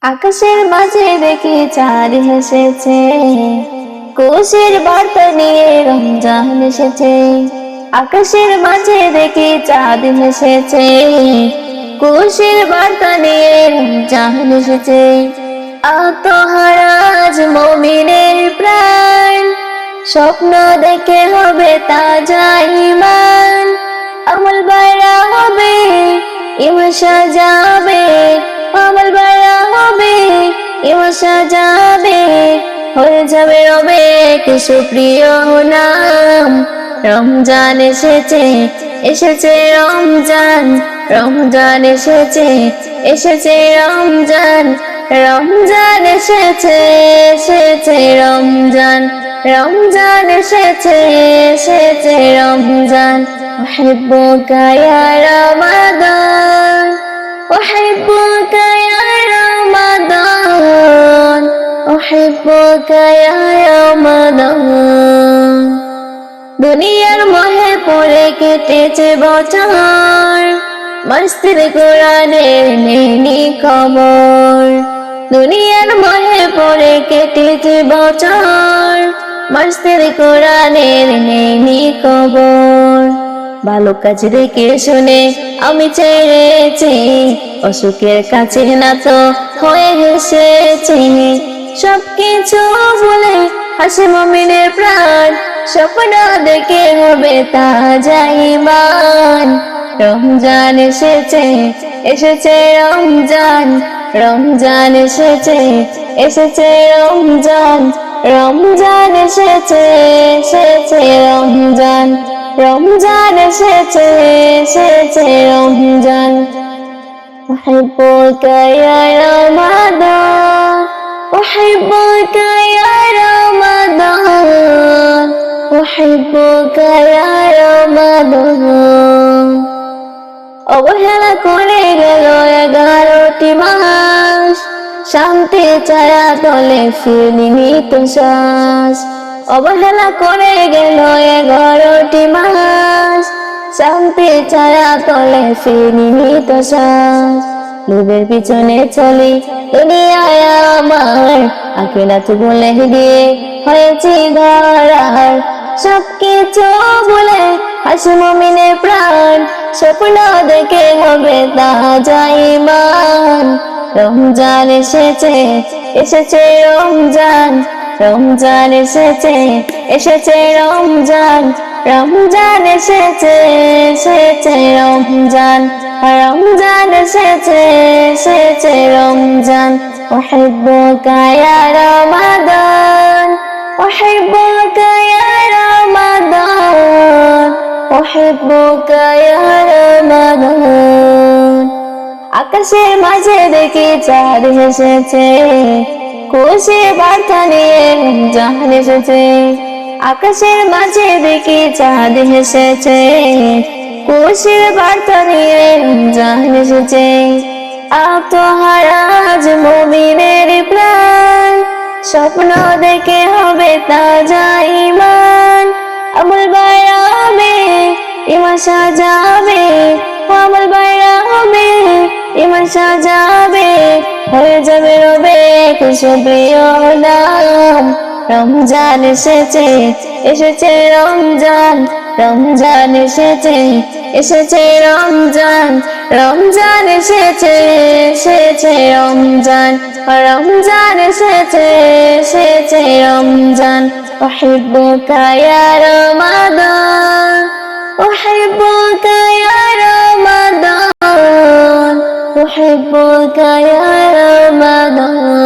আকাশের মাঝে দেখি চাঁদ হেসেছে, খুশির বার্তা নিয়ে রমজান এসেছে। আকাশের মাঝে দেখি চাঁদ হেসেছে, খুশির বার্তা নিয়ে রমজান এসেছে। আত্মহারা আজ মুমিনের প্রাণ, স্বপ্ন দেখে হবে তাজা ঈমান। আমল বাইরা হবে, ইমান সাজাবে, আমল বাইরা হবে, ইমান সাজাবে, হয়ে যাবে রবে কিছু প্রিয় নাম। রমজান এসেছে, এসেছে রমজান, রমজান এসেছে, এসেছে রমজান, রমজান এসেছে, এসেছে রমজান, রমজান এসেছে, এসেছে রমজান। أحبك يا رمضان، أحبك يا رمضان، أحبك يا رمضان। দুনিয়ার মোহে পড়ে কেটেছে বছর, মস্তির কোরআনের নেই খবর। দুনিয়ার মোহে পড়ে কেটেছে বছর, মস্তির কোরআনের নেই খবর। ভালো কাজ দেখে শুনে আমি ছেড়েছি, অসুখের কাছে না তো হয়ে হেসেছি। সবকিছু ভুলে হাসি মুমিনের প্রাণ, স্বপ্ন দেখে হবে তাজা ঈমান। রমজান এসেছে, এসেছে রমজান, রমজান এসেছে, এসেছে রমজান, রমজান এসেছে, এসেছে রমজান, রমজান এসেছে, এসেছে রমজান। أحبك يا رمضان، أحبك يا رمضان، أحبك يا رمضان। অবহেলা করে গেল 11টি মাস, শান্তি ছায়া তলে ফিরিনি তো শ্বাস। অবহেলা করে গেল 11টি মাস, শান্তি ছায়া তলে ফিরিনি তো শ্বাস। লোভের পিছনে চলি দুনিয়ায় আমার, আখিরাত ভুলে গিয়ে হয়েছি ধরার। সবকিছু ভুলে হাসি মুমিনের প্রাণ, স্বপ্ন দেখে হবে তাজা ঈমান। রমজান এসেছে, এসেছে রমজান, রমজান এসেছে, এসেছে রমজান, রমজান এসেছে, এসেছে রমজান, রমজান এসেছে, এসেছে রমজান। أحبك يا رمضان، أحبك يا رمضان، أحبك يا رمضان। আকাশের মাঝে দেখি চাঁদ হেসেছে, খুশির বার্তা নিয়ে রমজান এসেছে। আকাশের মাঝে দেখি চাঁদ হেসেছে, খুশির বার্তা নিয়ে রমজান এসেছে। আত্মহারা আজ মুমিনের প্রাণ, স্বপ্ন দেখে হবে তাজা ঈমান। আমল বাইরা হবে, ইমান সাজাবে, আমল বাইরা হবে, ইমান সাজাবে, হয়ে যাবে রবে কিছু প্রিয় নাম। রমজান এসেছে, এসেছে রমজান, রমজান এসেছে, এসেছে রমজান, রমজান এসেছে, এসেছে রমজান, রমজান এসেছে, এসেছে রমজান। أحبك يا رمضان، أحبك يا رمضان، أحبك يا رمضان।